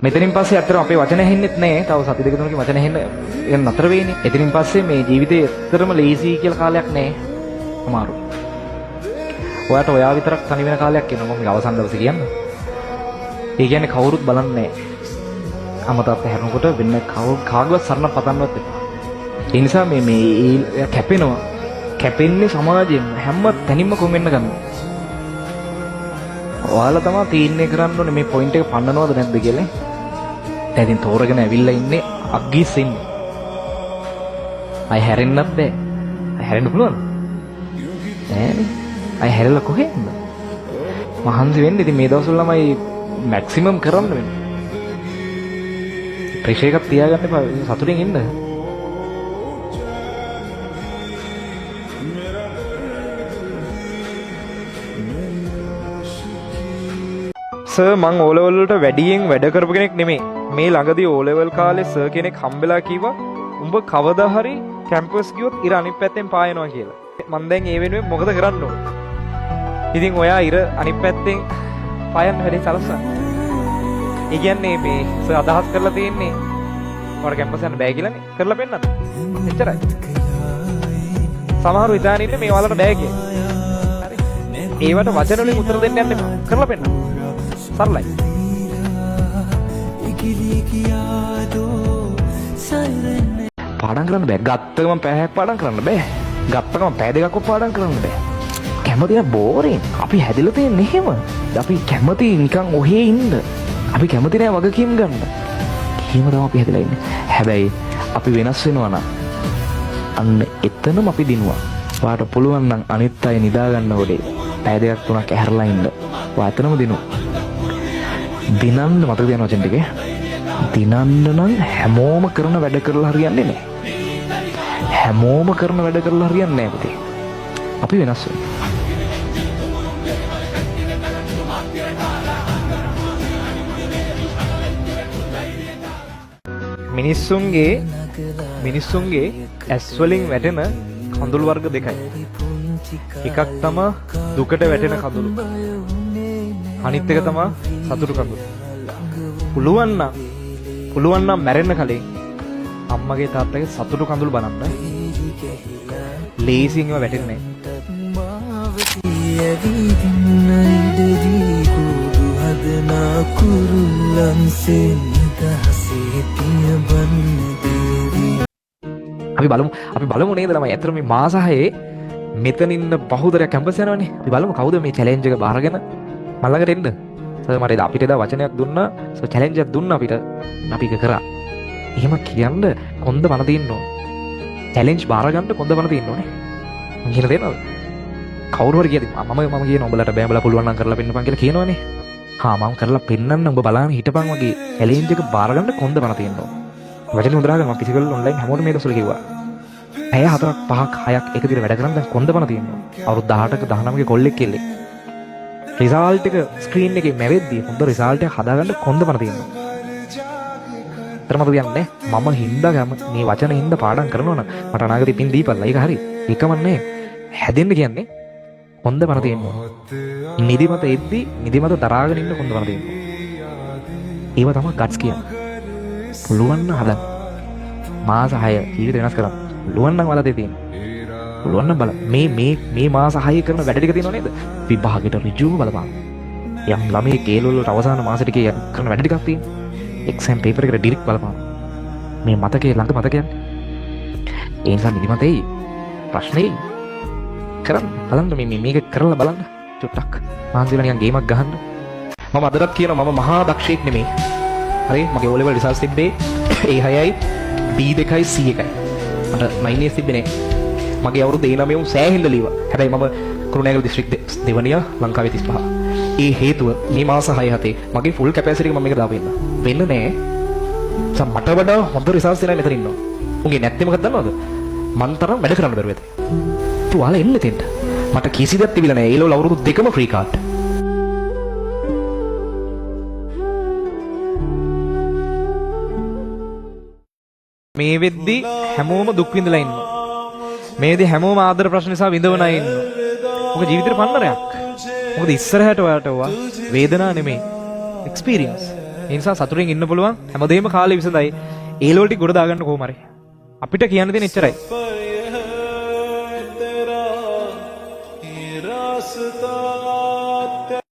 මෙතනින් පස්සේ අතර අපේ වචන ඇහෙන්නෙත් නැහැ. තව සති දෙක තුනකින් වචන ඇහෙන්න නතර වෙන්නේ. එතනින් පස්සේ මේ ජීවිතේ ඇත්තටම ලේසි කියලා කාලයක් නැහැ. අමාරු. ඔයාට ඔයා විතරක් තනි වෙන කාලයක් එනවා මම අවසන් දවසේ කියන්නේ. ඒ කියන්නේ කවුරුත් බලන්නේ නැහැ. අමතත් හැරෙනකොට වෙන කාගවත් සරණ පතන්නවත් එපා. ඒ නිසා මේ කැපෙනවා. කැපෙන්නේ සමාජයෙන් හැම තැනින්ම කොමෙන්න ගන්නවා. ඔයාලා තමයි තීරණය කරන්න ඕනේ මේ පොයින්ට් එක පන්නනවද නැද්ද කියලා. දැන් ඉතින් තෝරගෙන ඇවිල්ලා ඉන්නේ අග්ගිස් ඉන්නේ. අය හැරෙන්නත් බෑ. අය හැරෙන්න පුළුවන්ද? නෑනේ. අය හැරෙලා කොහෙන්ද? මහන්සි වෙන්න ඉතින් මේ දවස්වල ළමයි මැක්සිමම් කරන්න වෙන්නේ. ප්‍රෙෂර් එකක් තියාගන්න එපා සතුටින් ඉන්න. සර් මං O level වලට වැඩියෙන් වැඩ කරපු කෙනෙක් නෙමෙයි. මේ ළඟදී O level කාලේ සර් කෙනෙක් හම්බෙලා කිව්වා උඹ කවදා හරි කැම්පස් ගියොත් ඉර අනිත් පැත්තෙන් පායනවා කියලා. මං දැන් ඒ වෙනුවෙන් මොකද කරන්න ඕන? ඉතින් ඔයා ඉර අනිත් පැත්තෙන් පායන්න හැටි සලස්සන්න. ඒ කියන්නේ මේ සර් අදහස් කරලා තියෙන්නේ ඔයාලා කැම්පස් යන්න බෑ කියලානේ. කරලා පෙන්නන්න. එච්චරයි. සමහරව ඉතාලි ඉන්නේ මේ ඔයාලට බෑ කියලා. හරි. ඒවට වචන වලින් උත්තර දෙන්න යන්න එපා. කරලා පෙන්නන්න. සරලයි. පාඩම් කරන්න බෑ. ගත්ත ගමන් පැයක් පාඩම් කරන්න බෑ. ගත්ත ගමන් පැය දෙකක් පාඩම් කරන්න බෑ. කැමති නෑ බෝරින්. අපි හැදිලා තියෙන්නේ එහෙම. අපි කැමති නිකන් ඔහේ ඉන්න. අපි කැමති නෑ වගකීම් ගන්න. එහෙම තමයි අපි හැදිලා ඉන්නේ. හැබැයි අපි වෙනස් වෙනවා නම් අන්න එතනම අපි දිනුවා. ඔයාට පුළුවන් නම් අනිත් අය නිදා ගන්න හොඩේ පැය දෙකක් තුනක් ඇහැරලා ඉන්න. ඔයා එතනම දිනුවා. දිනන්න මතක තියන වචන ටික. දිනන්න නම් හැමෝම කරන වැඩ කරලා හරියන්නේ නැහැ. හැමෝම කරන වැඩ කරලා හරියන්නේ නැහැ පුතේ. අපි වෙනස් වෙනවා. මිනිස්සුන්ගේ ඇස් වලින් වැටෙන කඳුළු වර්ග දෙකයි. එකක් තමයි දුකට වැටෙන කඳුළු. අනිත් එක තමයි සතුටු කඳුළු. පුළුවන් නම් මැරෙන්න කලින් අම්මගේ තාත්තගේ සතුටු කඳුළු බලන්න. ලේසියෙන් ඒවා වැටෙන්නේ නැහැ. අපි බලමු නේද ළමයි. ඇත්තට මේ මාස 6 මෙතන ඉන්න බහුතරයක් කැම්පස් යනවනේ. අපි බලමු කවුද මේ චැලෙන්ජ් එක බාරගෙන මල්ලකට එන්න. සර් මට අපිට එදා වචනයක් දුන්නා. සර් චැලෙන්ජ් එකක් දුන්නා අපිට. අපි ඒක කරා. එහෙම කියන්න කොන්ද බන තියෙන්න ඕන. චැලෙන්ජ් බාර ගන්න කොන්ද බන තියෙන්න ඕනේ. මම කියලා දෙනවද? කවුරු හරි කියද මම කියන උඹලට බෑ උඹලා පුළුවන් නම් කරලා පෙන්නපන් කියලා කියනවනේ. හා මම කරලා පෙන්නන්න උඹ බලන්න හිටපන් වගේ චැලෙන්ජ් එක බාර ගන්න කොන්ද බන තියෙන්න ඕන. වචන හොඳ ගන්න මම ෆිසිකල් ඔන්ලයින් හැමෝටම මේ දවස්වල කිව්වා. පැය 4ක් 5ක් 6ක් එක දිගට වැඩ කරන් දැන් කොන්ද බන තියෙනවා. අවුරුදු 18ක 19ක කොල්ලෙක් කෙල්ලෙක්. රිසල්ට් එක ස්ක්‍රීන් එකේ මැවෙද්දී හොඳ රිසල්ට් එකක් හදාගන්න කොන්ද බන තියෙනවා. තරමද කියන්නේ මම හින්දා මේ වචන හින්දා පාඩම් කරනවා නම් මට අනාගතේ පින් දීපල්ලා. ඒක හරි. ඒකමන්නේ හැදෙන්න කියන්නේ කොන්ද බන තියෙනවා. නිදිමත එද්දී නිදිමත දරාගෙන ඉන්න කොන්ද බන තියෙනවා. ඒව තමයි ගට්ස් කියන්නේ. පුළුවන් නම් හදන්න. මාස 6 ජීවිත වෙනස් කරන්න. පුළුවන් නම් වලදී තියෙන. පුළුවන් නම් බලන්න. මේ මාස 6 කරන වැඩ ටික තියෙනව නේද? විභාගෙට ඍජුව බලපන්. යම් ළමයි කේල් වල අවසාන මාස ටිකේ කරන වැඩ ටිකක් තියෙනවා. එක්සෑම් පේපර් එකට ඩිරෙක්ට් බලපන්. මේ මතකයේ ළඟ මතකයන්. ඒ නිසා නිදිමතේ ප්‍රශ්නේ කරන්න බලන්න මේක කරලා බලන්න චුට්ටක්. මාන්සිලා නිකන් ගේමක් ගහන්න. මම අදටත් කියනවා මම මහා දක්ෂයෙක් නෙමෙයි. හරි මගේ O level රිසල්ට්ස් තිබ්බේ A6යි B2යි C1යි. මට 9 තිබ්බේ නෑ. මගේ අවුරුදු 9 උන් සෑහෙන්න ලියුවා. හැබැයි මම කුරුණෑගල දිස්ත්‍රික් දෙවනිය ලංකාවේ 35. ඒ හේතුව මේ මාස 6-7 මගේ ෆුල් කැපැසිටි එක මම මේක දාපෙන්න. වෙන්න නෑ. මට වඩා හොඳ රිසල්ට්ස් දෙනා මෙතන ඉන්නවා. උන්ගේ නැත්තේ මොකක්ද දන්නවද? මන් තරම් වැඩ කරන්න බැරුව ඇත. තුවාල එන්න තෙන්ට. මට කිසි දෙයක් තිබිලා නෑ. ඒ ලෙවල් අවුරුදු 2ම ෆ්‍රී කාඩ්. මේ වෙද්දි හැමෝම දුක් විඳලා ඉන්නවා. මේ වෙද්දි හැමෝම ආදර ප්‍රශ්න නිසා විඳවනා ඉන්නවා. මොකද ජීවිතේ පන්නරයක්. මොකද ඉස්සරහට ඔයාලට වේදනාව නෙමෙයි එක්ස්පීරියන්ස්. ඒ නිසා සතුටින් ඉන්න පුළුවන්. හැමදේම කාලේ විසඳයි. ඒ ලෝටි ගොඩ දාගන්න කොහොම හරි. අපිට කියන්න දෙන එච්චරයි.